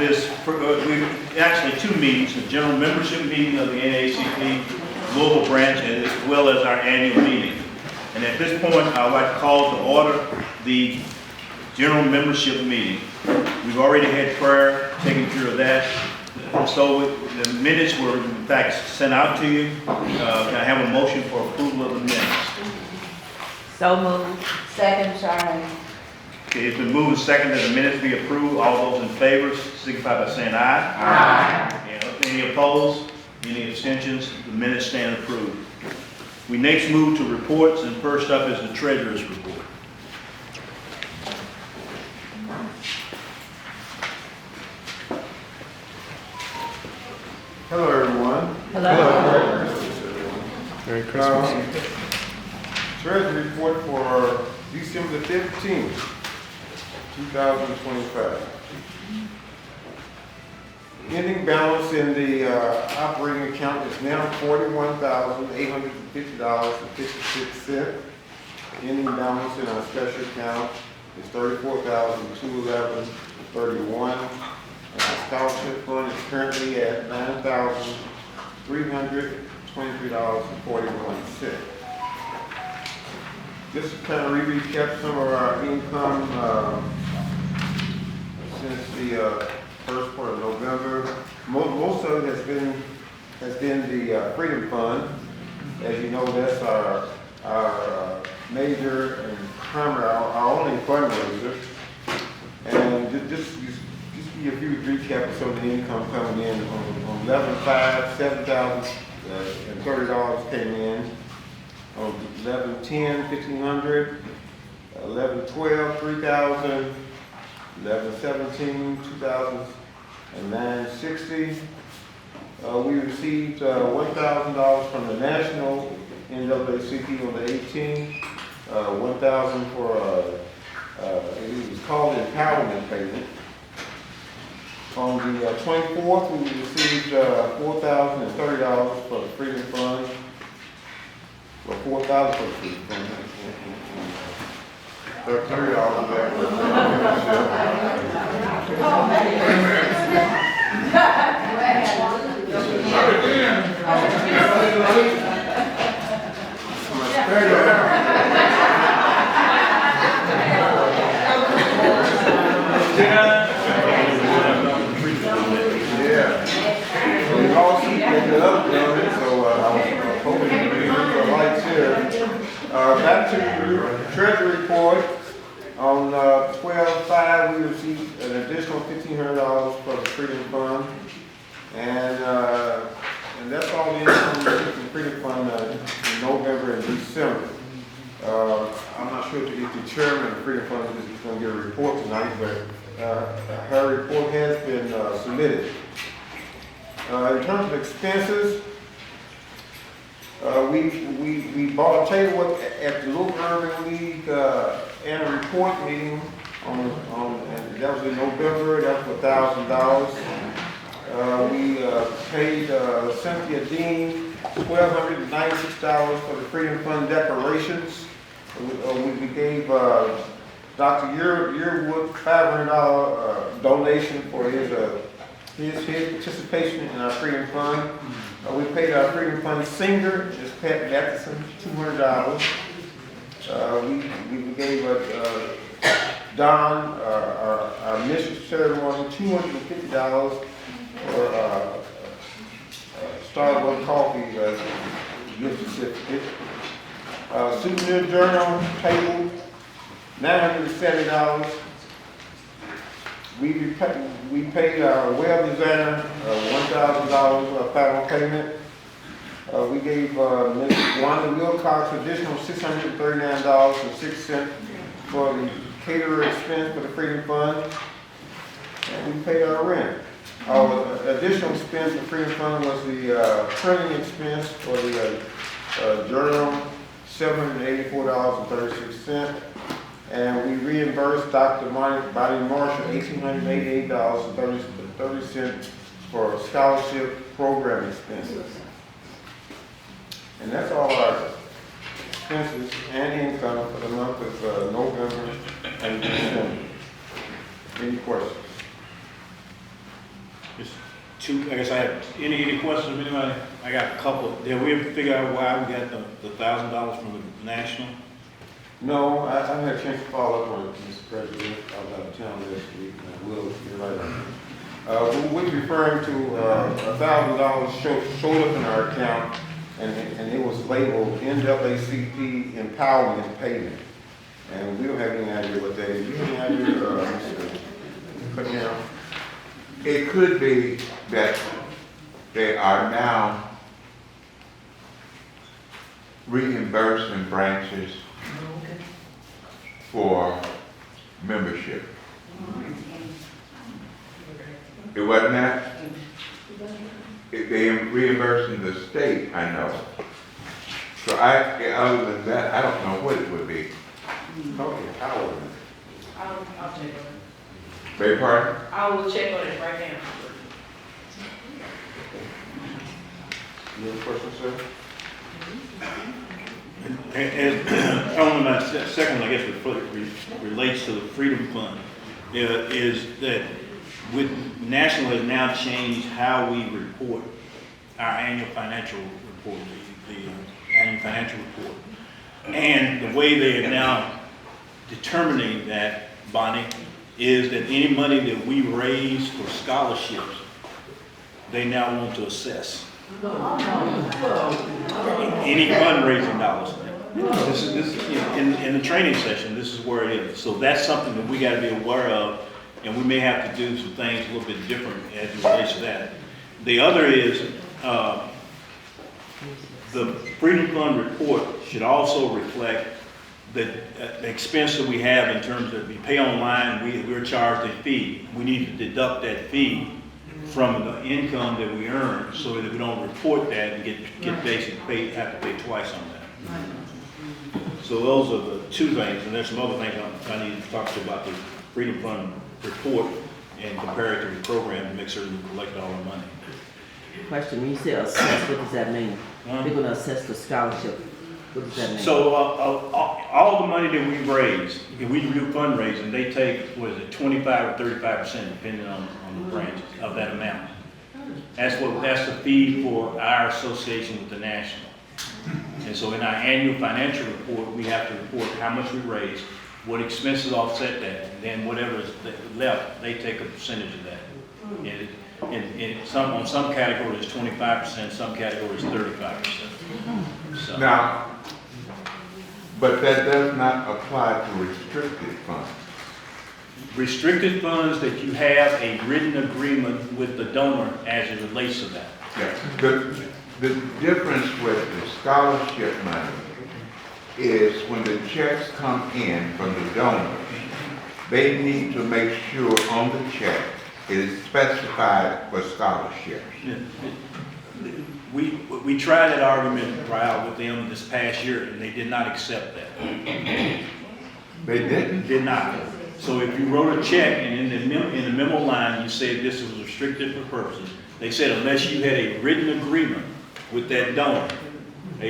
this, actually two meetings, a general membership meeting of the NAACP, Louisville Branch, as well as our annual meeting. And at this point, I'd like to call to order the general membership meeting. We've already had prayer, taken care of that. So the minutes were in fact sent out to you. Can I have a motion for approval of the minutes? So moved. Second, sorry. Okay, it's been moved and seconded that the minutes be approved. All those in favor signify by saying aye. Aye. Any opposed? Any abstentions? The minutes stand approved. We next move to reports, and first up is the treasurer's report. Hello, everyone. Hello. Merry Christmas. Treasury report for December 15th, 2025. Ending balance in the operating account is now $41,850.56. Ending balance in our special account is $34,211.31. And our scholarship fund is currently at $9,323.41. Just to kind of recap some of our income since the first part of November. Most of it has been the Freedom Fund. As you know, that's our major and primary, our only fundraiser. And just give you a few recaps of some of the income coming in. On 11/5, $7,030 came in. On 11/10, $1,500. 11/12, $3,000. 11/17, $2,960. We received $1,000 from the National NAACP on the 18th. $1,000 for it was called empowerment payment. On the 24th, we received $4,030 for the Freedom Fund. Well, $4,000 for the Freedom Fund. $30 of that was back to the Treasury report. On 12/5, we received an additional $1,500 for the Freedom Fund, and that's all the income from the Freedom Fund in November and December. I'm not sure if the chairman of the Freedom Fund is going to get a report tonight, but her report has been submitted. In terms of expenses, we bought a table at the Louisville Urban League annual report meeting and that was in November. That was $1,000. We paid Cynthia Dean $1,296 for the Freedom Fund decorations. We gave Dr. Yearwood $500 donation for his participation in our Freedom Fund. We paid our Freedom Fund singer, Ms. Pat Matheson, $200. We gave Don, our mission ceremony, $250 for Starbucks coffee gift certificate. Souvenir journal table, $970. We paid our web designer $1,000 final payment. We gave Ms. Wanda Wilcox additional $639.06 for the caterer expense for the Freedom Fund. And we paid our rent. Our additional expense for the Freedom Fund was the printing expense for the journal, $784.36. And we reimbursed Dr. Bonnie Marshall $1,888.30 for scholarship program expenses. And that's all our expenses and income for the month of November and December. Any questions? Just two, I guess I have, any questions from anybody? I got a couple. Did we ever figure out why we got the $1,000 from the national? No, I haven't had a chance to follow up on it, Mr. President. I was out of town last week, and I will get right on it. We're referring to $1,000 showed up in our account, and it was labeled NAACP Empowerment Payment. And we don't have any idea what that is. Do you have any idea, Mr. Cunningham? It could be that they are now reimbursing branches for membership. It wasn't that? They reimbursing the state, I know. So other than that, I don't know what it would be. Okay, empowerment. I'll check on it. Beg your pardon? I will check on it right now. You have a question, sir? And on my second, I guess, relates to the Freedom Fund, is that with National has now changed how we report our annual financial report, the annual financial report. And the way they are now determining that, Bonnie, is that any money that we raise for scholarships, they now want to assess. Any fundraising dollars. This is you know, in the training session, this is where it is. So that's something that we got to be aware of, and we may have to do some things a little bit different as it relates to that. The other is the Freedom Fund report should also reflect the expense that we have in terms of we pay online, we're charged a fee. We need to deduct that fee from the income that we earn so that we don't report that and get basically have to pay twice on that. So those are the two things, and there's some other things I need to talk to you about the Freedom Fund report and compare it to the program to make sure we collect all our money. Question, when you say assess, what does that mean? Huh? They're gonna assess the scholarship, what does that mean? So all the money that we raise, if we do fundraising, they take, what is it, 25 or 35% depending on the branch of that amount. That's the fee for our association with the National. And so in our annual financial report, we have to report how much we raise, what expenses offset that, and then whatever is left, they take a percentage of that. And on some categories, 25%, some categories, 35%. So. Now, but that does not apply to restricted funds. Restricted funds that you have a written agreement with the donor as it relates to that. Yes. The difference with the scholarship money is when the checks come in from the donors, they need to make sure on the check it is specified for scholarships. We tried that argument trial with them this past year, and they did not accept that. They didn't? Did not. So if you wrote a check and in the memo line you said this was restricted for purposes, they said unless you had a written agreement with that donor, that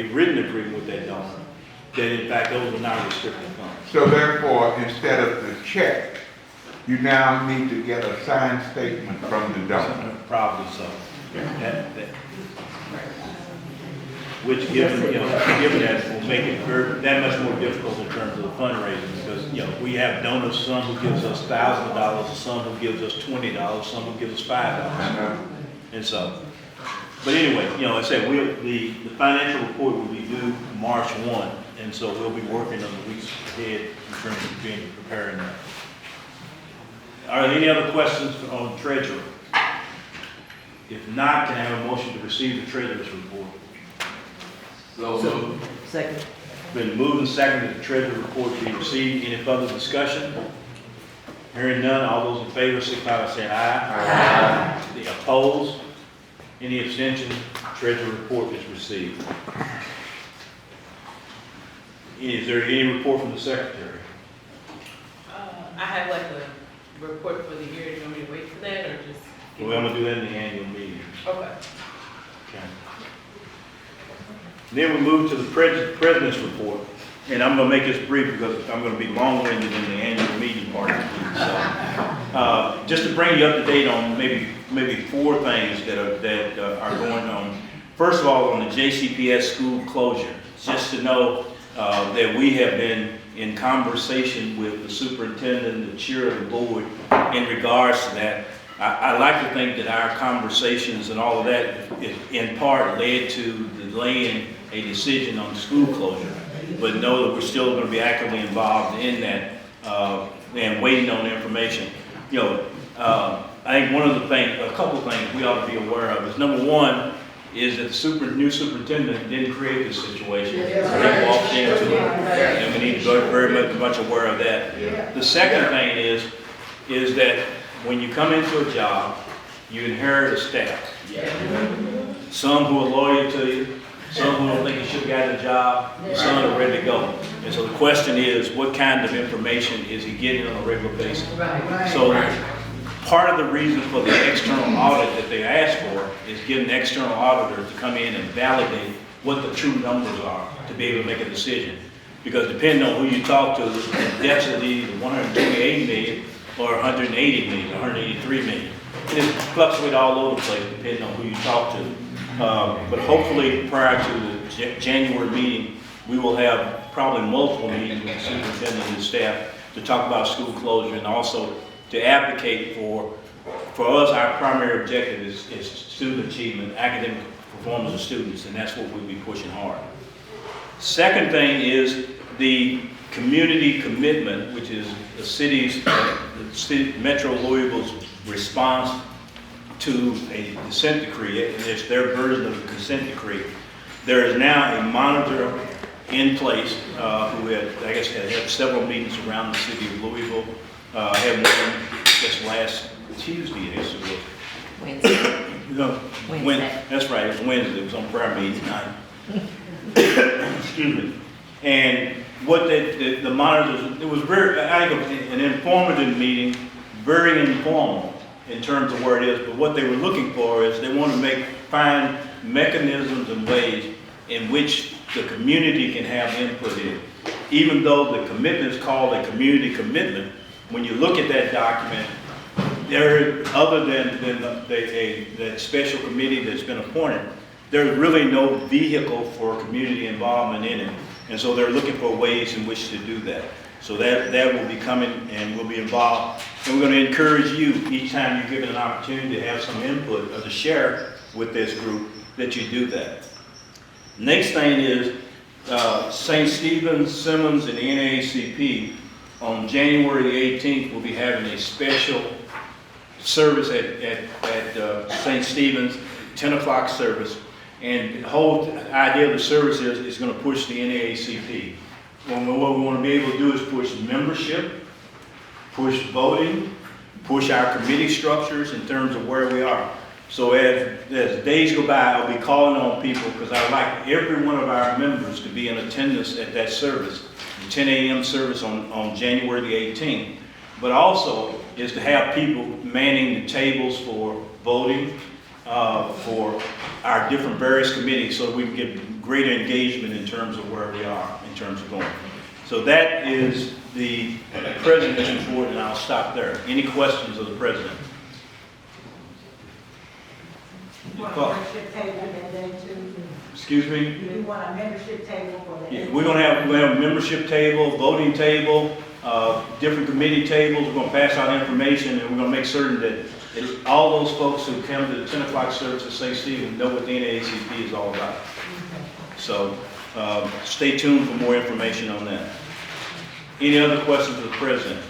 in fact those are not restricted funds. So therefore, instead of the check, you now need to get a signed statement from the donor. Probably so. Which given that will make it that much more difficult in terms of the fundraising because we have donors, some who gives us $1,000, some who gives us $20, some who gives us $5. And so, but anyway, I said the financial report will be due March 1, and so we'll be working on the weeks ahead in terms of preparing that. Are there any other questions on treasurer? If not, can I have a motion to receive the treasurer's report? So, second. Been moved and seconded that the treasurer's report be received. Any further discussion? Hearing none, all those in favor signify by saying aye. Aye. The opposed? Any abstention? Treasurer's report is received. Is there any report from the secretary? I have like a report for the year. Do you want me to wait for that or just? Well, I'm gonna do that in the annual meeting. Okay. Okay. Then we move to the president's report, and I'm gonna make this brief because I'm gonna be long-winded in the annual meeting part of the meeting. So, Just to bring you up to date on maybe 4 things that are going on. First of all, on the JCPS school closure, just to know that we have been in conversation with the superintendent, the chair of the board, in regards to that. I like to think that our conversations and all of that in part led to delaying a decision on the school closure, but know that we're still going to be actively involved in that and waiting on information. You know, I think a couple of things we ought to be aware of is, number one, is that the new superintendent didn't create this situation. They walked into it, and we need to go very much aware of that. The second thing is that when you come into a job, you inherit a staff. Some who are loyal to you, some who don't think you should have gotten a job, some are ready to go. And so the question is, what kind of information is he getting on a regular basis? So part of the reason for the external audit that they asked for is getting an external auditor to come in and validate what the true numbers are to be able to make a decision. Because depending on who you talk to, the deficit is either 128 million or 180 million, 183 million. And it fluctuates all over the place depending on who you talk to. But hopefully prior to the January meeting, we will have probably multiple meetings with the superintendent and the staff to talk about school closure, and also to advocate for us. Our primary objective is student achievement, academic performance of students, and that's what we'll be pushing hard. Second thing is the community commitment, which is the city Metro Louisville's response to a consent decree, and it's their version of the consent decree. There is now a monitor in place who had several meetings around the city of Louisville. Had one just last Tuesday, I guess it was. Wednesday. No, Wednesday. That's right, it was Wednesday, it was on prayer meeting night. Excuse me. And what the monitors, it was very, I think, an informative meeting, very informal in terms of where it is, but what they were looking for is they want to find mechanisms and ways in which the community can have input in. Even though the commitment is called a community commitment, when you look at that document, there, other than that special committee that's been appointed, there's really no vehicle for community involvement in it. And so they're looking for ways in which to do that. So that will be coming, and we'll be involved. And we're going to encourage you each time you're given an opportunity to have some input or to share with this group that you do that. Next thing is St. Stephen's, Simmons, and the NAACP on January the 18th will be having a special service at St. Stephen's, 10 o'clock service. And the whole idea of the service is going to push the NAACP. What we want to be able to do is push membership, push voting, push our committee structures in terms of where we are. So as days go by, I'll be calling on people, because I'd like every one of our members to be in attendance at that service, the 10 a.m. service on January the 18th. But also is to have people manning the tables for voting, for our different various committees, so that we can get greater engagement in terms of where we are, in terms of going. So that is the president's report, and I'll stop there. Any questions of the president? You want a membership table that day too? Excuse me? You want a membership table for that? Yeah, we're gonna have a membership table, voting table, different committee tables. We're gonna pass out information, and we're gonna make certain that all those folks who come to the 10 o'clock service at St. Stephen know what the NAACP is all about. So stay tuned for more information on that. Any other questions of the president?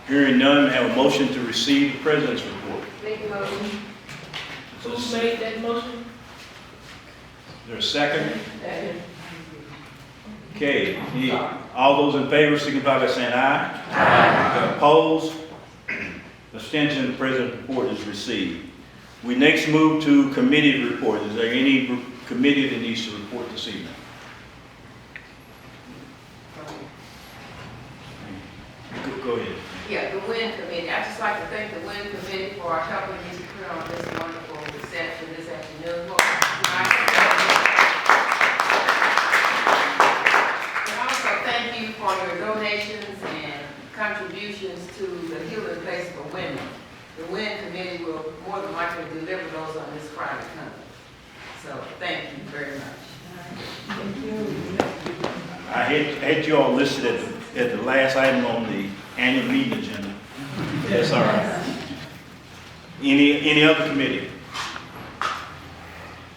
Hearing none, have a motion to receive the president's report. Make a motion. Who made that motion? Is there a second? Okay, all those in favor signify by saying aye. Aye. Opposed? Abstention, the president's report is received. We next move to committee report. Is there any committee that needs to report this evening? Go ahead. Yeah, the WIN Committee. I'd just like to thank the WIN Committee for helping me to put on this wonderful reception this afternoon. And also thank you for your donations and contributions contributions to the healing place for women. The WIN committee will more than likely deliver those on this Friday coming. So, thank you very much. I had you all listed at the last item on the annual meeting agenda. That's all right. Any other committee?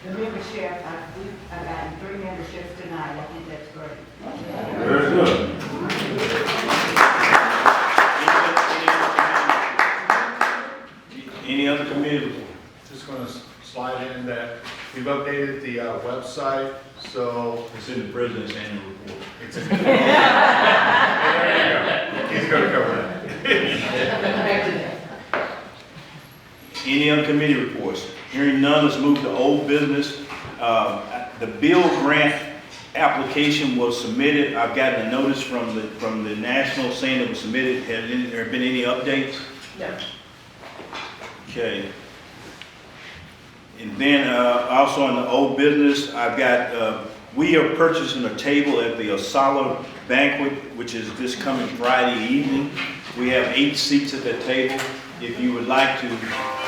The membership, I got 3 memberships tonight, I think that's great. Very good. Any other committee? Just going to slide in that we've updated the website, so It's in the president's annual report. it's in. There you go. He's going to cover that. Any other committee reports? Hearing none, let's move to old business. The bill grant application was submitted. I've gotten a notice from the national saying it was submitted. Has there been any updates? No. Okay. And then also on the old business, I've got, we are purchasing a table at the Asala banquet, which is this coming Friday evening. We have 8 seats at that table. If you would like to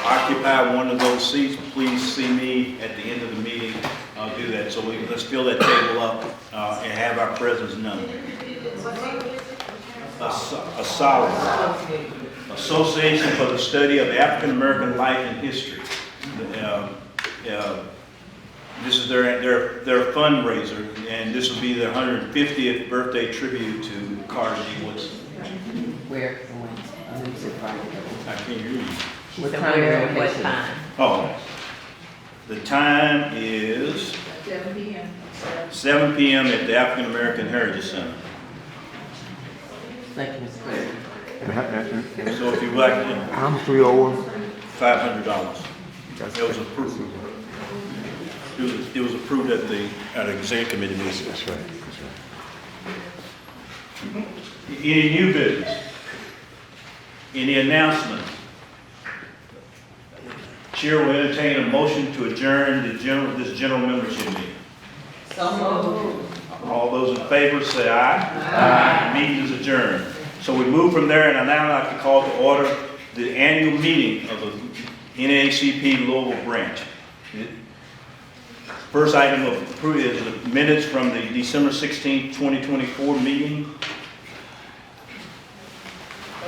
occupy one of those seats, please see me at the end of the meeting. I'll do that. So let's fill that table up and have our presence known. Asala, Association for the Study of African American Life and History. This is their fundraiser, and this will be their 150th birthday tribute to Carter G. Woodson. Where and when? I know you said Friday. I can't hear you. She What said time where and and what location? time? Oh, the time is 7 p.m. 7 p.m. at the African American Heritage Center. Thank you, Mr. President. So if you like, How much we owe them? $500. It was approved. It was approved at the exec committee meeting. That's right. Any new business? Any announcements? Chair will entertain a motion to adjourn this general membership meeting. So moved. All those in favor say aye. Aye. Meeting is adjourned. So we move from there, and I now like to call to order the annual meeting of the NAACP Louisville Branch. First item of approval is the minutes from the December 16, 2024 meeting.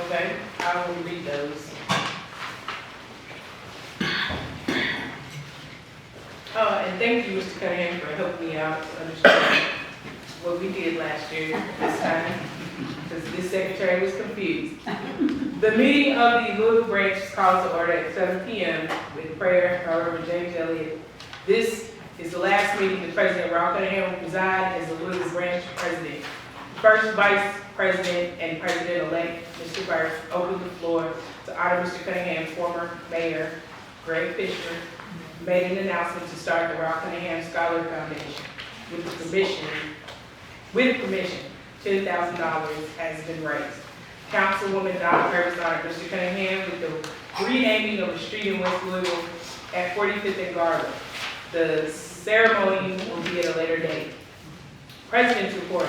Okay, I will read those. And thank you, Mr. Cunningham, for helping me out to understand what we did last year this time, because this secretary was confused. The meeting of the Louisville Branch is called to order at 7 p.m. with prayer, however, James Elliott. This is the last meeting the President Ralph Cunningham will preside as the Louisville Branch President. First Vice President and President-elect, Mr. Burks, opened the floor to honor Mr. Cunningham's former mayor, Greg Fisher, made an announcement to start the Ralph Cunningham Scholar Foundation. With permission, $10,000 has been raised. Councilwoman Donna Purvis honored Mr. Cunningham with the renaming of a street in West Louisville at 45th and Garland. The ceremony will be at a later date. President's report.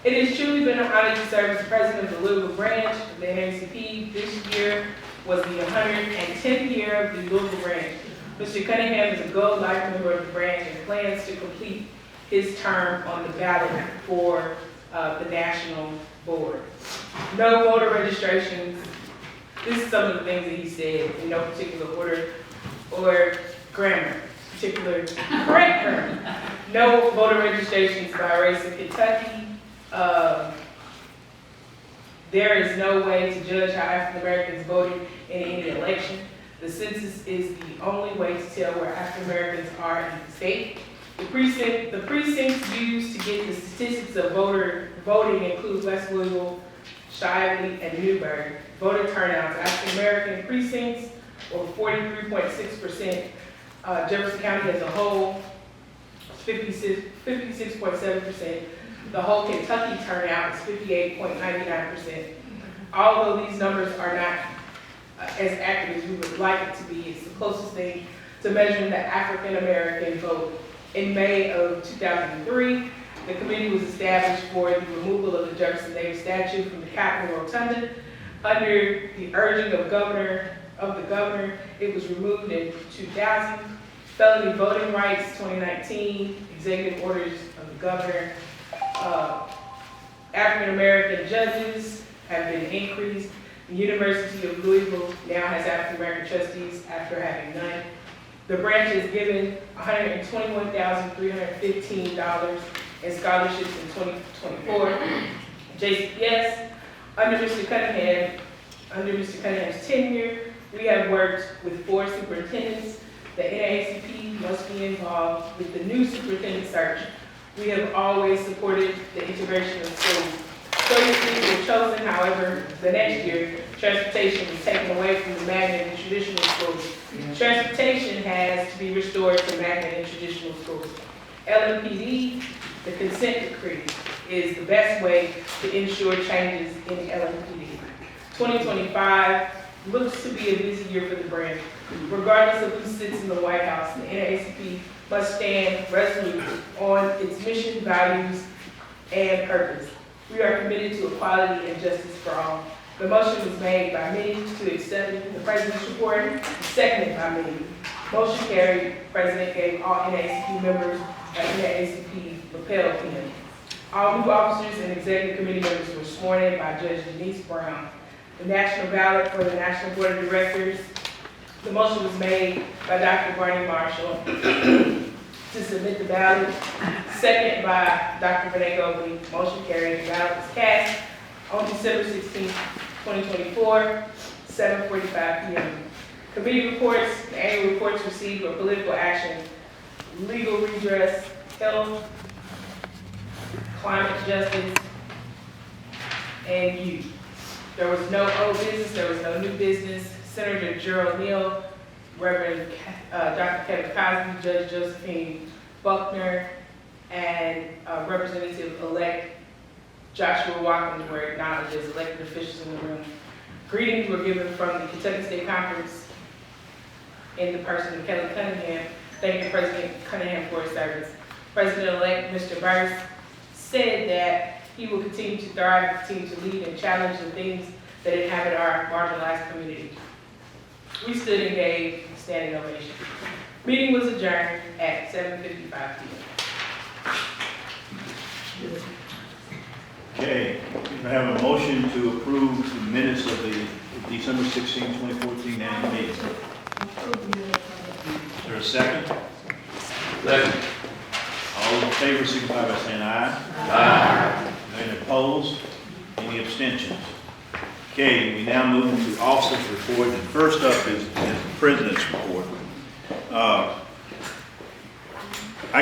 It has truly been an honor to serve as the president of the Louisville Branch of the NAACP. This year was the 110th year of the Louisville Branch. Mr. Cunningham is a gold life member of the branch and plans to complete his term on the ballot for the national board. No voter registrations. This is some of the things that he said in no particular order or grammar, correct grammar. No voter registrations by race in Kentucky. There is no way to judge how African Americans voted in any election. The census is the only way to tell where African Americans are in the state. The precincts used to get the statistics of voting include West Louisville, Shively, and Newburgh. Voter turnout to African American precincts were 43.6%. Jefferson County as a whole, 56.7%. The whole Kentucky turnout is 58.99%. Although these numbers are not as accurate as we would like it to be, it's the closest thing to measuring the African American vote. In May of 2003, the committee was established for the removal of the Jefferson Davis statue from the Capitol Rotunda. Under the urging of the governor, it was removed in 2000. Felony voting rights, 2019, executive orders of the governor. African-American judges have been increased. The University of Louisville now has African-American trustees after having none. The branch is given $121,315 in scholarships in 2024. JCPS, under Mr. Cunningham's tenure, we have worked with 4 superintendents. The NAACP must be involved with the new superintendent search. We have always supported the integration of schools. Choices were chosen, however, the next year, transportation was taken away from the magnet and traditional schools. Transportation has to be restored to magnet and traditional schools. LMPD, the consent decree, is the best way to ensure changes in LMPD. 2025 looks to be a busy year for the branch. Regardless of who sits in the White House, the NAACP must stand resolute on its mission, values, and purpose. We are committed to equality and justice for all. The motion was made by me to accept the President's report, seconded by me. Motion carried. President gave all NAACP members an NAACP lapel pin. All new officers and executive committee members were sworn in by Judge Denise Brown. The national ballot for the National Board of Directors. The motion was made by Dr. Barney Marshall to submit the ballot, second by Dr. Renee Goldie. Motion carried. The ballot was cast on December 16, 2024, 7:45 p.m. Committee reports, the annual reports received for political action, legal redress, health, climate justice, and youth. There was no old business, there was no new business. Senator Gerald Neal, Reverend Dr. Kevin Cosby, Judge Josephine Buckner, and Representative-elect Joshua Watkins were acknowledged as elected officials in the room. Greetings were given from the Kentucky State Conference in the person of Kelly Cunningham. Thank you, President Cunningham, for his service. President-elect Mr. Burris said that he will continue to thrive, continue to lead and challenge the things that inhabit our marginalized community. We stood and gave standing ovation. Meeting was adjourned at 7:55 p.m. Okay, I have a motion to approve the minutes of the December 16, 2014 annual meeting. Is there a second? Second. All in favor, signify by saying aye. Aye. Any opposed? Any abstentions? Okay, we now move into officers' report, and first up is the president's report. I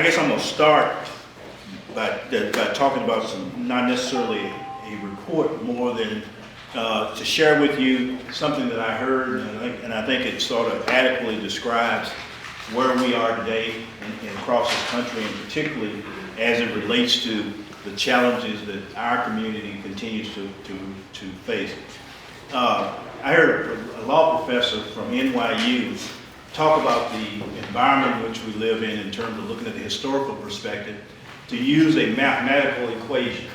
guess I'm going to start by talking about some, not necessarily a report, more than to share with you something that I heard, and I think it sort of adequately describes where we are today and across this country, and particularly as it relates to the challenges that our community continues to face. I heard a law professor from NYU talk about the environment in which we live in terms of looking at the historical perspective, to use a mathematical equation.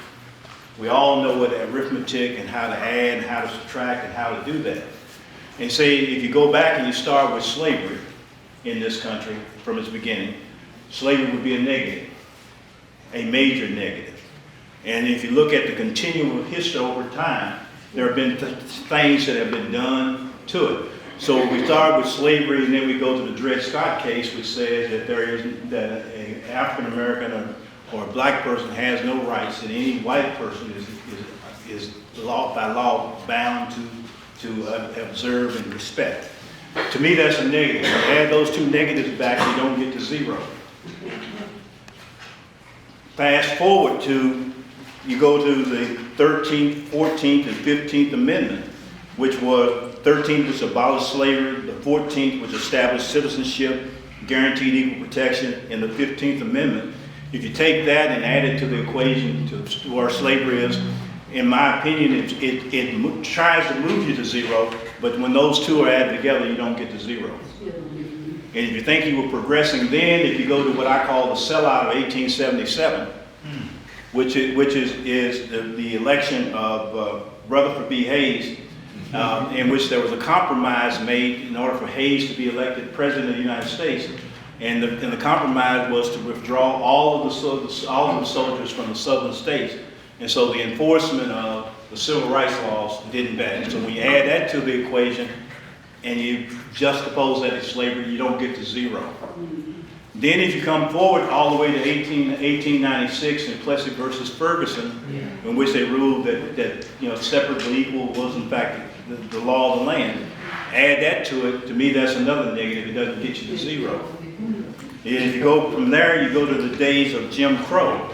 We all know what arithmetic and how to add and how to subtract and how to do that. And say if you go back and you start with slavery in this country from its beginning, slavery would be a negative, a major negative. And if you look at the continuum of history over time, there have been things that have been done to it. So we start with slavery, and then we go to the Dred Scott case, which says that that an African American or a black person has no rights, and any white person is by law bound to observe and respect. To me, that's a negative. Add those two negatives back, you don't get to zero. Fast forward to, you go to the 13th, 14th, and 15th Amendment, which was 13th which abolished slavery, the 14th which established citizenship, guaranteed equal protection, and the 15th Amendment. If you take that and add it to the equation to where slavery is, in my opinion, it tries to move you to zero, but when those two are added together, you don't get to zero. And if you think you were progressing then, if you go to what I call the sellout of 1877, which is the election of Rutherford B. Hayes in which there was a compromise made in order for Hayes to be elected president of the United States. And the compromise was to withdraw all of the soldiers from the southern states. And so the enforcement of the civil rights laws didn't back. So when you add that to the equation and you juxtapose that to slavery, you don't get to zero. Then if you come forward all the way to 1896 in Plessy versus Ferguson, in which they ruled that separate but equal was in fact the law of the land, add that to it, to me that's another negative. It doesn't get you to zero. And if you go from there, you go to the days of Jim Crow,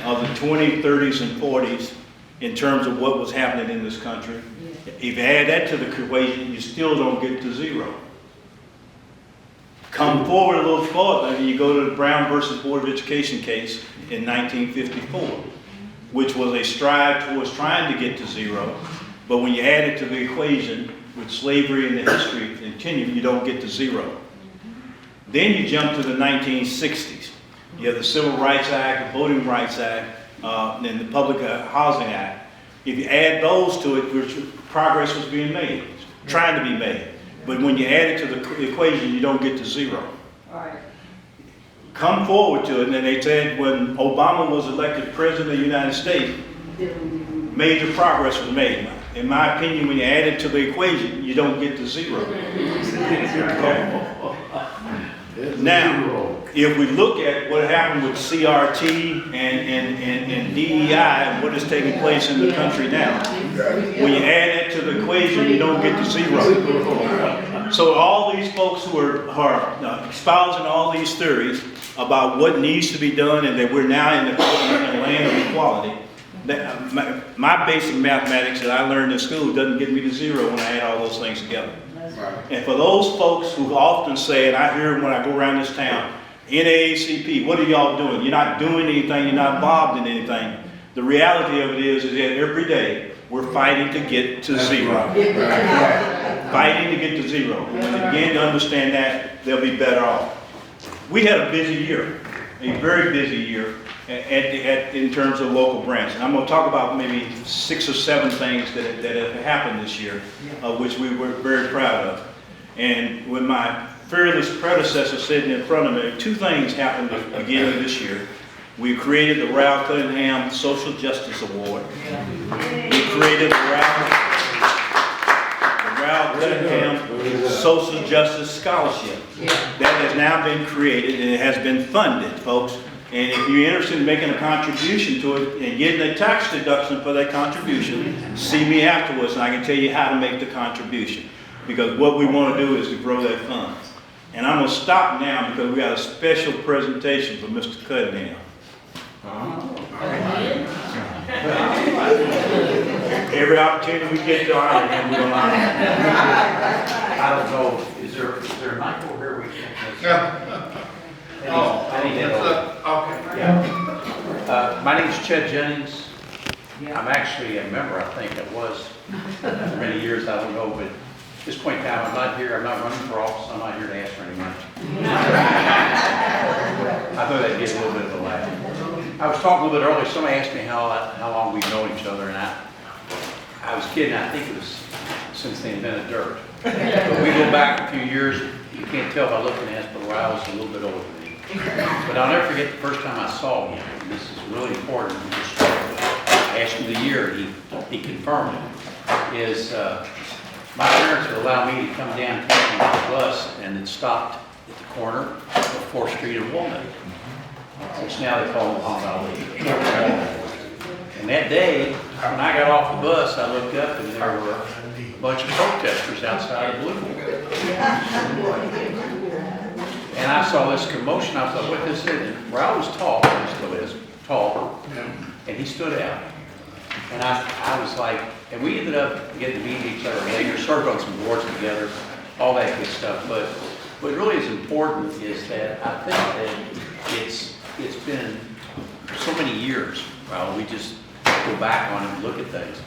of the 20s, 30s, and 40s, in terms of what was happening in this country. If you add that to the equation, you still don't get to zero. Come forward a little farther, and you go to the Brown versus Board of Education case in 1954, which was a strive towards trying to get to zero. But when you add it to the equation, with slavery and the history continue, you don't get to zero. Then you jump to the 1960s. You have the Civil Rights Act, the Voting Rights Act, and the Public Housing Act. If you add those to it, progress was being made, trying to be made. But when you add it to the equation, you don't get to zero. Come forward to it, and then they said when Obama was elected president of the United States, major progress was made. In my opinion, when you add it to the equation, you don't get to zero. Now, if we look at what happened with CRT and DEI and what is taking place in the country now, when you add that to the equation, you don't get to zero. So all these folks who are espousing all these theories about what needs to be done and that we're now in the land of equality, my basic mathematics that I learned in school doesn't get me to zero when I add all those things together. And for those folks who often say, and I hear when I go around this town, NAACP, what are y'all doing? You're not doing anything, you're not involved in anything. The reality of it is that every day we're fighting to get to zero. Fighting to get to zero. And when they begin to understand that, they'll be better off. We had a busy year, a very busy year in terms of local branch. And I'm going to talk about maybe 6 or 7 things that have happened this year, which we were very proud of. And when my fearless predecessor sitting in front of me, 2 things happened at the beginning of this year. We created the Ralph Cunningham Social Justice Award. We created the Ralph Cunningham Social Justice Scholarship. That has now been created and it has been funded, folks. And if you're interested in making a contribution to it and getting a tax deduction for that contribution, see me afterwards and I can tell you how to make the contribution. Because what we want to do is to grow that fund. And I'm going to stop now because we got a special presentation for Mr. Cunningham. Every opportunity we get to honor him, we're going to honor him. I don't know, is there a mic over here we can? I need that. Okay. Yeah. My name is Ched Jennings. I'm actually a member, I think it was, for many years, I don't know, but at this point in time, I'm not here, I'm not running for office, I'm not here to ask for any money. I thought that'd get a little bit of a laugh. I was talking a little bit earlier, somebody asked me how long we've known each other, and I was kidding, I think it was since they invented dirt. But we go back a few years, you can't tell by looking at us, but I was a little bit older than me. But I'll never forget the first time I saw him, and this is really important, I asked him the year, he confirmed it, is my parents would allow me to come down and pick him off the bus, and it stopped at the corner of 4th Street and Walnut, which now they call Honolulu. And that day, when I got off the bus, I looked up and there were a bunch of protesters outside of Louisville. And I saw this commotion, I thought, what this is? Where I was tall, he still is, tall, and he stood out. And I was like, and we ended up getting to meet each other later, served on some boards together, all that good stuff. But what really is important is that I think that it's been so many years, well, we just go back on and look at things.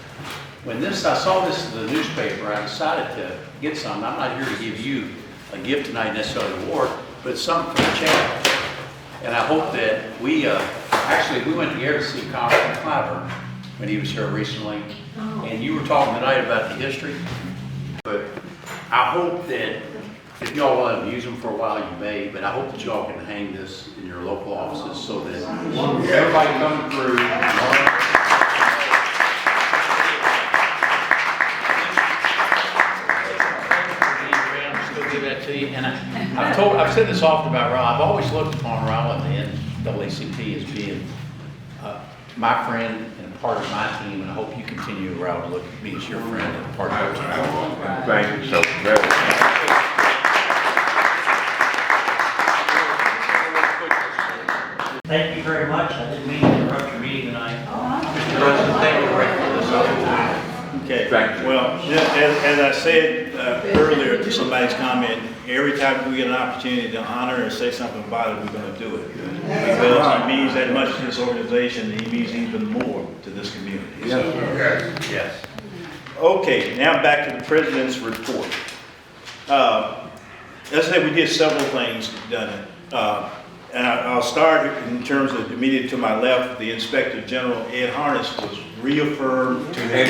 When I saw this in the newspaper, I decided to get some. I'm not here to give you a gift tonight, necessarily an award, but something for the channel. And I hope that we went together to see Congressman Clyburn when he was here recently. And you were talking tonight about the history, but I hope that if y'all want to use them for a while, you may, but I hope that y'all can hang this in your local offices so that everybody coming through. Still give that to you. And I've said this often about Rowell. I've always looked upon Rowell and the NAACP as being my friend and a part of my team, and I hope you continue, Rowell, to look at me as your friend and a part of your team. Thank you so very much. Thank you very much. I didn't mean to interrupt your meeting tonight. Mr. President, thank you for this opportunity. Okay, Thank you. well, as I said earlier to somebody's comment, every time we get an opportunity to honor and say something about it, we're going to do it. Because he means that much to this organization, and he means even more to this community. Yes. Yes. Okay, now back to the president's report. As I said, we did several things done. And I'll start in terms of immediately to my left, the Inspector General, Ed Harness, was reaffirmed to his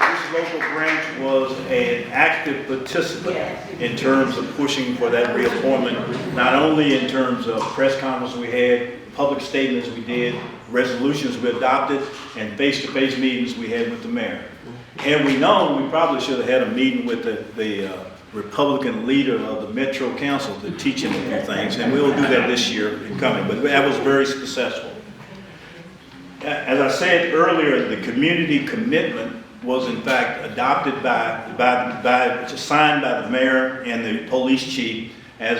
This local branch was an active participant in terms of pushing for that reappointment, not only in terms of press conferences we had, public statements we did, resolutions we adopted, and face-to-face meetings we had with the mayor. Had we known, we probably should have had a meeting with the Republican leader of the Metro Council to teach him a few things, and we'll do that this year in coming, but that was very successful. As I said earlier, the community commitment was in fact adopted signed by the mayor and the police chief as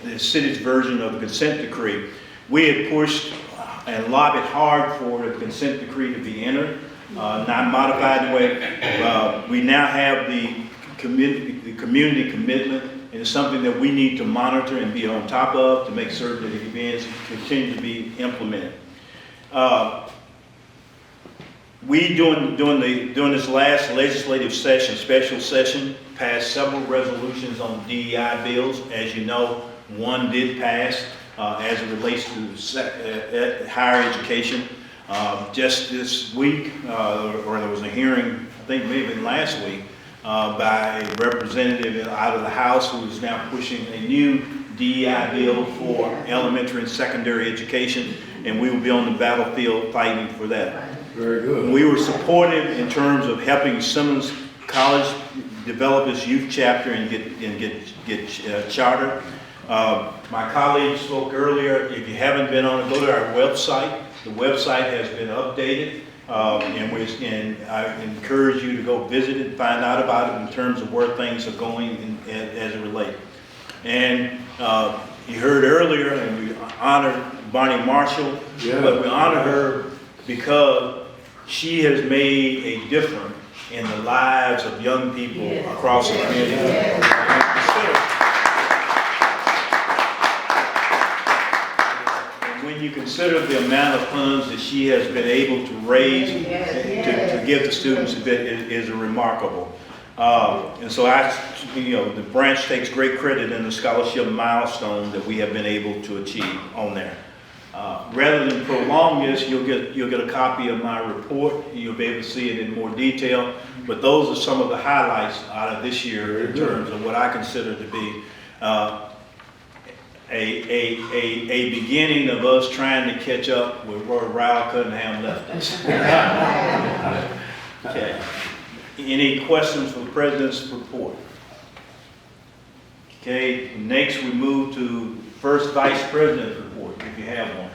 the city's version of the consent decree. We had pushed and lobbied hard for the consent decree to be entered. Not modified in a way. We now have the community commitment, and it's something that we need to monitor and be on top of to make certain that it begins to continue to be implemented. We during this last legislative session, special session, passed several resolutions on DEI bills. As you know, one did pass as it relates to higher education. Just this week, or there was a hearing, I think maybe last week, by a representative out of the House who is now pushing a new DEI bill for elementary and secondary education, and we will be on the battlefield fighting for that. Very good. We were supportive in terms of helping Simmons College develop its youth chapter and get chartered. My colleague spoke earlier. If you haven't been on it, go to our website. The website has been updated, and I encourage you to go visit it, find out about it in terms of where things are going as it relates. And you heard earlier, and we honored Bonnie Marshall, but we honor her because she has made a difference in the lives of young people across the community. When you consider the amount of funds that she has been able to raise to give the students, it is remarkable. And so the branch takes great credit in the scholarship milestone that we have been able to achieve on there. Rather than prolong this, you'll get a copy of my report. You'll be able to see it in more detail. But those are some of the highlights out of this year in terms of what I consider to be a beginning of us trying to catch up with where Rowell Cunningham left us. Okay. Any questions for the President's report? Okay. Next, we move to first Vice President's report, if you have one.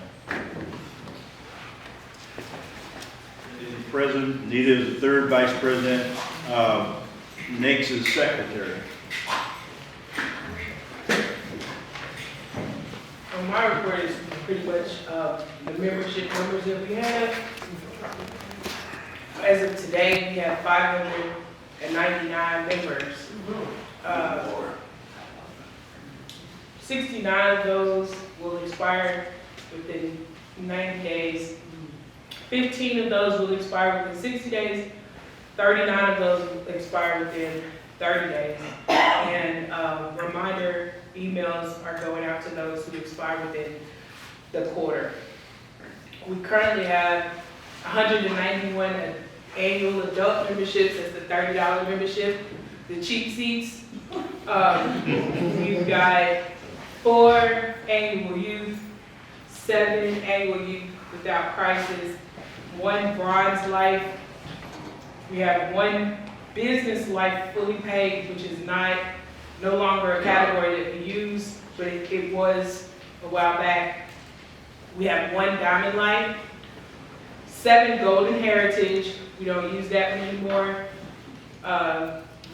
The President, neither is the third Vice President. Next is Secretary. My report is pretty much the membership numbers that we have. As of today, we have 599 members. 69 of those will expire within 90 days. 15 of those will expire within 60 days. 39 of those will expire within 30 days. And reminder, emails are going out to those who expire within the quarter. We currently have 191 annual adult memberships. That's the $30 membership, the cheap seats. We've got 4 annual youth, 7 annual youth without crisis, 1 bronze life. We have 1 business life fully paid, which is no longer a category that we use, but it was a while back. We have 1 diamond life, 7 golden heritage. We don't use that one anymore.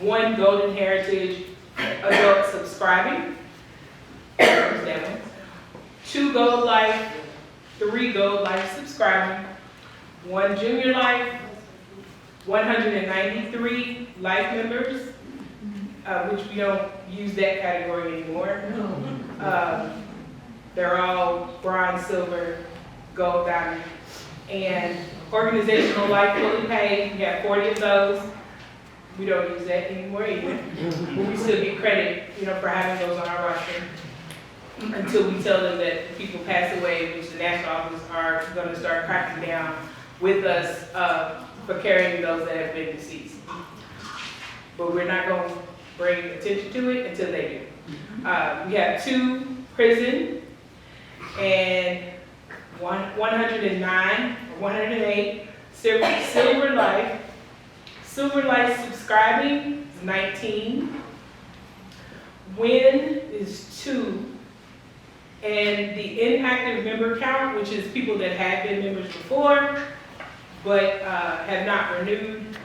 1 golden heritage adult subscribing. There's that one. 2 gold life, 3 gold life subscribing, 1 junior life, 193 life members, which we don't use that category anymore. They're all bronze, silver, gold, diamond. And organizational life fully paid, we have 40 of those. We don't use that anymore either. But we still get credit, for having those on our roster until we tell them that people pass away, which the national office are going to start cracking down with us for carrying those that have been deceased. But we're not going to bring attention to it until they do. We have 2 prison and 109 or 108 silver life. Silver life subscribing is 19. Win is 2. And the inactive member count, which is people that have been members before, but have not renewed,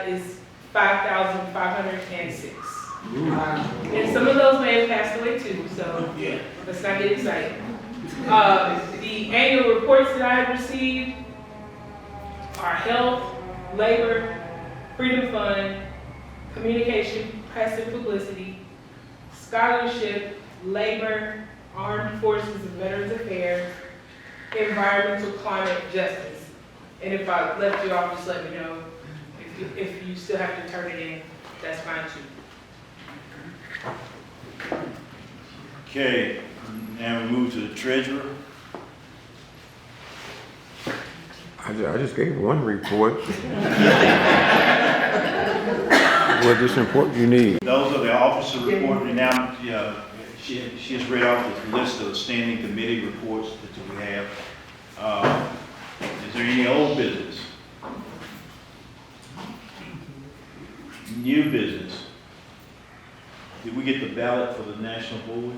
is 5,506. And some of those may have passed away too, so let's not get excited. The annual reports that I have received are health, labor, freedom fund, communication, press and publicity, scholarship, labor, armed forces and veterans affairs, environmental climate justice. And if I left you off, just let me know. If you still have to turn it in, that's fine too. Okay, now we move to the treasurer. I just gave 1 report. What additional report you need? Those are the officer report, and now, she has read off the list of standing committee reports that we have. Is there any old business? New business? Did we get the ballot for the national board?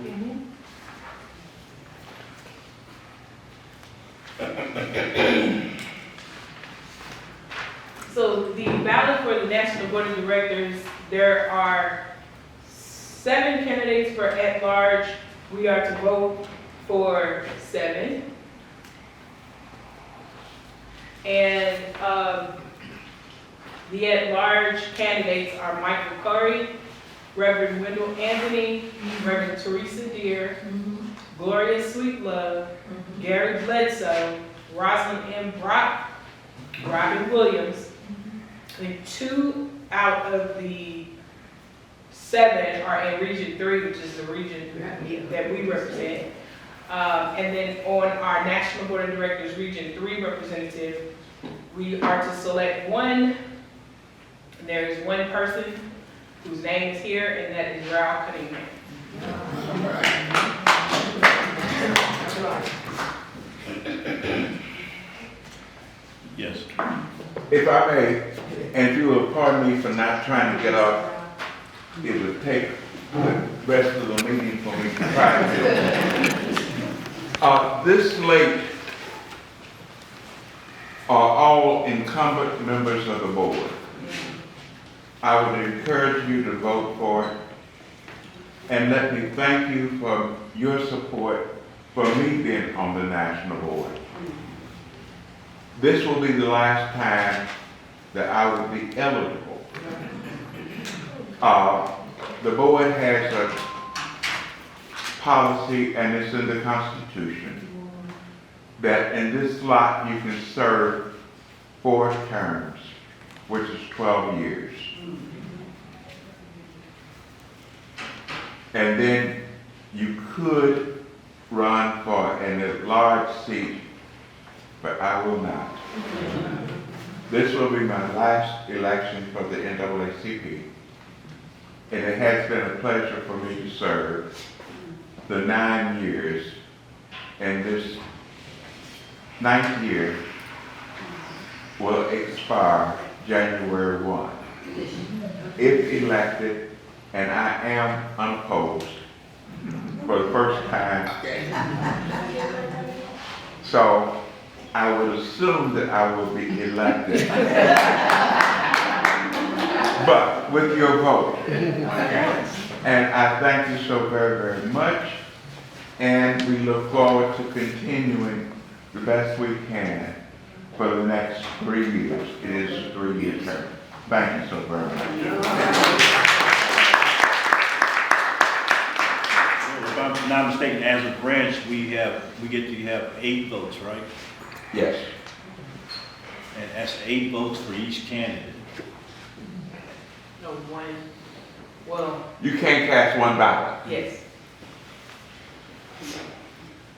So the ballot for the National Board of Directors, there are 7 candidates for at-large. We are to vote for 7. And the at-large candidates are Michael Curry, Reverend Wendell Anthony, Reverend Teresa Deere, Gloria Sweetlove, Gary Bledsoe, Rosalind M. Brock, Robin Williams. And 2 out of the 7 are in Region 3, which is the region that we represent. And then on our National Board of Directors Region 3 representative, we are to select 1. And there is 1 person whose name is here, and that is Ralph Cunningham. Yes. If I may, and you will pardon me for not trying to get up, it would take the rest of the meeting for me to try to do it. This slate are all incumbent members of the board. I would encourage you to vote for it, and let me thank you for your support for me being on the national board. This will be the last time that I will be eligible. The board has a policy, and it's in the Constitution, that in this slot you can serve 4 terms, which is 12 years. And then could run for an at-large seat, but I will not. This will be my last election for the NAACP. And it has been a pleasure for me to serve the 9 years, and this 9th year will expire January 1. If elected, and I am unopposed for the first time. So I would assume that I will be elected. But with your vote. And I thank you so very, very much. And we look forward to continuing the best we can for the next 3 years. It is a 3-year term. Thank you so very much. If I'm not mistaken, as a branch, we get to have 8 votes, right? Yes. And that's 8 votes for each candidate. No, one, well, You can't cast one ballot. yes.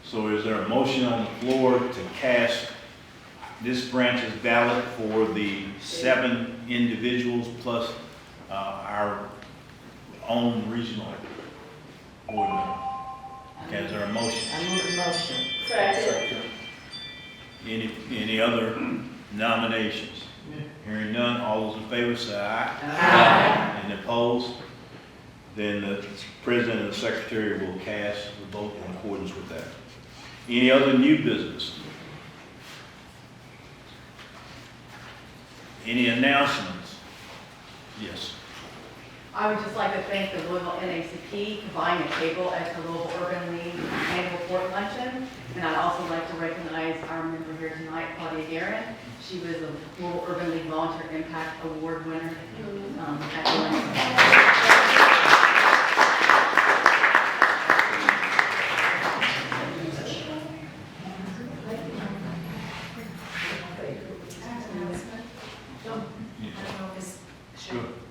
So is there a motion on the floor to cast this branch's ballot for the 7 individuals plus our own regional board member? Okay, is there a motion? I move the motion. Any other nominations? Hearing none, all those in favor say aye. Aye. And opposed? Then the president and the secretary will cast the vote in accordance with that. Any other new business? Any announcements? Yes. I would just like to thank the Louisville NAACP for buying a table at the Louisville Urban League annual port luncheon. And I'd also like to recognize our member here tonight, Claudia Guerin. She was a Louisville Urban League Volunteer Impact Award winner at the luncheon.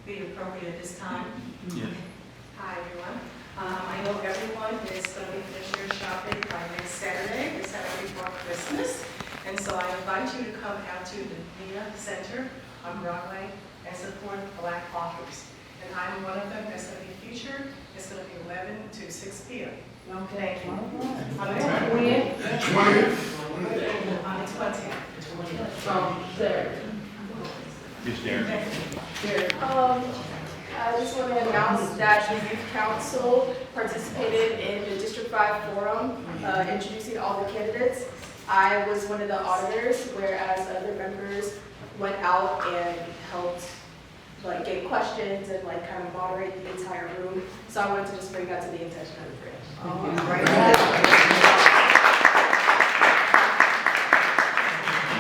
Be appropriate at this time. Yeah. Hi, everyone. I know everyone is going to be finished their shopping by next Saturday, the Saturday before Christmas. And so I invite you to come out to the Nia Center on Broadway and support Black authors. And I'm one of them that's going to be featured. It's going to be 11 to 6 p.m. Thank you. On the 20th. From there. Yes, Darren. I just want to announce that the Youth Council participated in the District 5 Forum, introducing all the candidates. I was one of the auditors, whereas other members went out and helped get questions and kind of moderate the entire room. So I wanted to just bring that to the attention of the branch.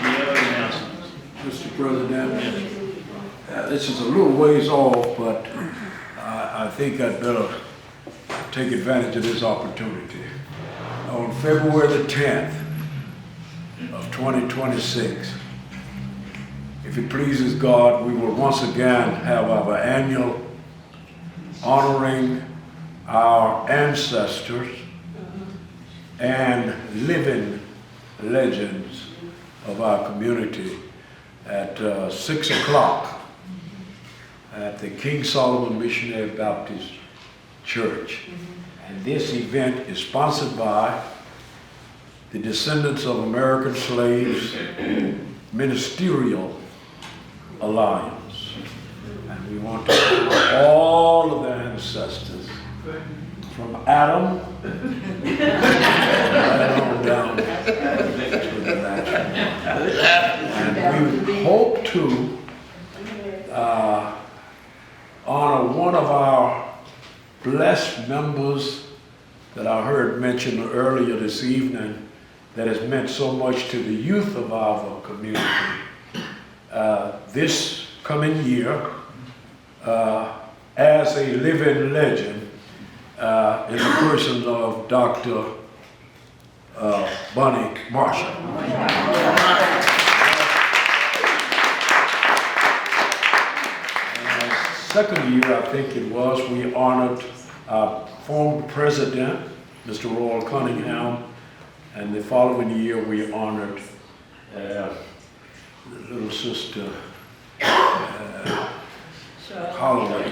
Any other announcements? Mr. President, this is a little ways off, but I think I'd better take advantage of this opportunity. On February the 10th of 2026, if it pleases God, we will once again have our annual honoring our ancestors and living legends of our community at 6 o'clock at the King Solomon Missionary Baptist Church. And this event is sponsored by the Descendants of American Slaves Ministerial Alliance. And we want to honor all of the ancestors from Adam right on down to the last one. And we hope to honor one of our blessed members that I heard mentioned earlier this evening that has meant so much to the youth of our community. This coming year, as a living legend, in the person of Dr. Bonnie Marshall. Second year, I think it was, we honored our former president, Mr. Roy Cunningham, and the following year we honored little sister Holloway.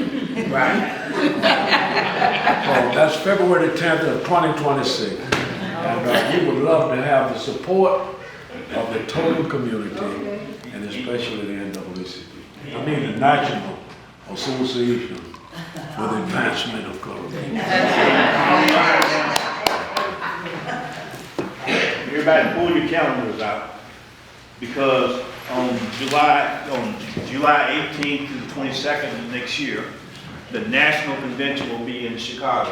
Right. So that's February 10th of 2026. And we would love to have the support of the total community, and especially the NAACP. I mean the National Association with Advancement of Color. Everybody pull your calendars out, because on July 18th to the 22nd of next year, the national convention will be in Chicago,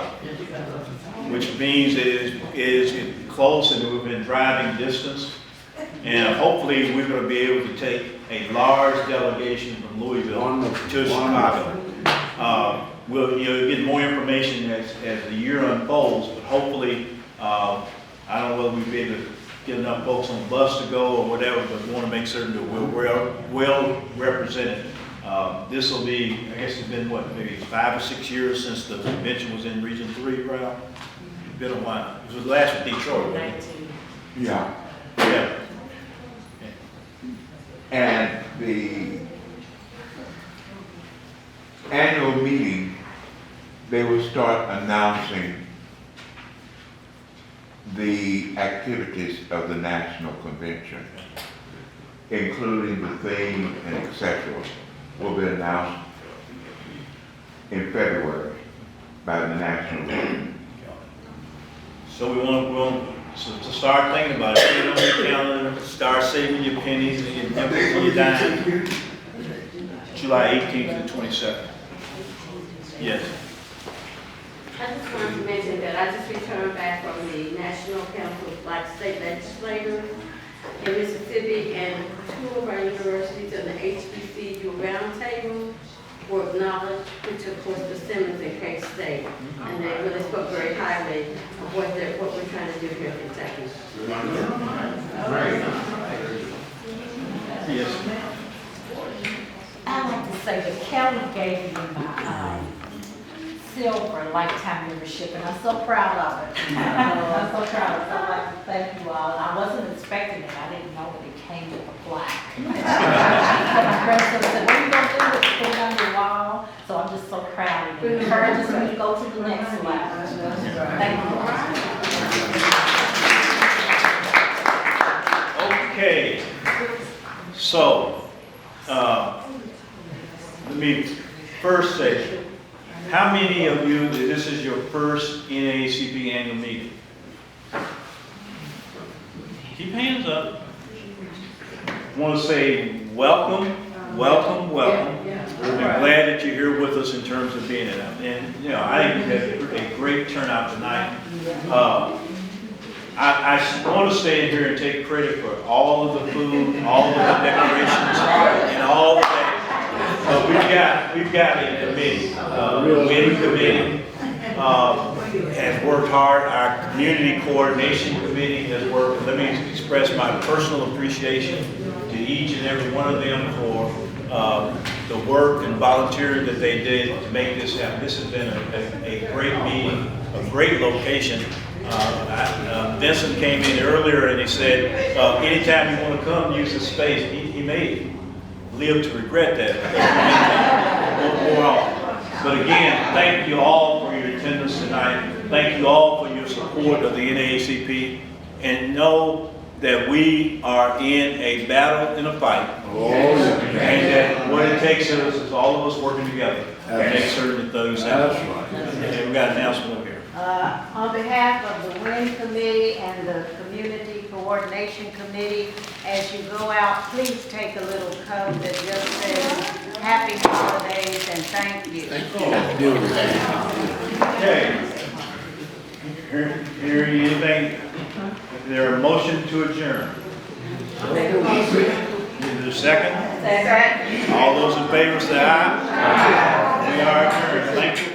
which means it is close and within driving distance. And hopefully we're going to be able to take a large delegation from Louisville to Chicago. We'll get more information as the year unfolds, but hopefully, I don't know whether we'll be able to get enough folks on the bus to go or whatever, but we want to make certain that we're well represented. This will be, I guess it's been what, maybe 5 or 6 years since the convention was in Region 3, Ralph? It's been a while. It was last with Detroit, wasn't it? Yeah. Yeah. And the annual meeting, they will start announcing the activities of the National Convention, including the theme and etc., will be announced in February by the National Meeting. So we want to start thinking about it. Put it on your calendar, start saving your pennies and your nickels and your dimes. July 18th to 22nd. Yes. I just wanted to mention that I just returned back from the National Council of Black State Legislators in Mississippi, and 2 of our universities in the HBCU roundtable were acknowledged, which of course the Simmons and K-State, and they really spoke very highly of what we're trying to do here in Kentucky. Yes. I'd like to say the county gave me my silver lifetime membership, and I'm so proud of it. I'm so proud of it. I'd like to thank you all. I wasn't expecting it. I didn't know that it came with a plaque. My grandson said, what are you going to do with it? Put it on your wall? So I'm just so proud of it. It encourages me to go to the next level. Thank you. Okay. So, let me first say, how many of you, this is your first NAACP annual meeting? Keep hands up. I want to say welcome, welcome, welcome. We're glad that you're here with us in terms of being it. And, you know, I think we had a great turnout tonight. I want to stay in here and take credit for all of the food, all of the decorations, and all of that. We've got a committee, the winning committee has worked hard. Our community coordination committee has worked. Let me express my personal appreciation to each and every one of them for the work and volunteering that they did to make this happen. This has been a great meeting, a great location. Vincent came in earlier and he said, anytime you want to come use the space, he may live to regret that. But again, thank you all for your attendance tonight. Thank you all for your support of the NAACP. And know that we are in a battle and a fight. And that what it takes is all of us working together to make certain that those happen. And we've got an announcement over here. On behalf of the WIN Committee and the Community Coordination Committee, as you go out, please take a little coat that just says Happy Holidays and thank you. Okay. Hear anything? Is there a motion to adjourn? Is there a second? Second. All those in favor say aye. We are adjourned. Thank you.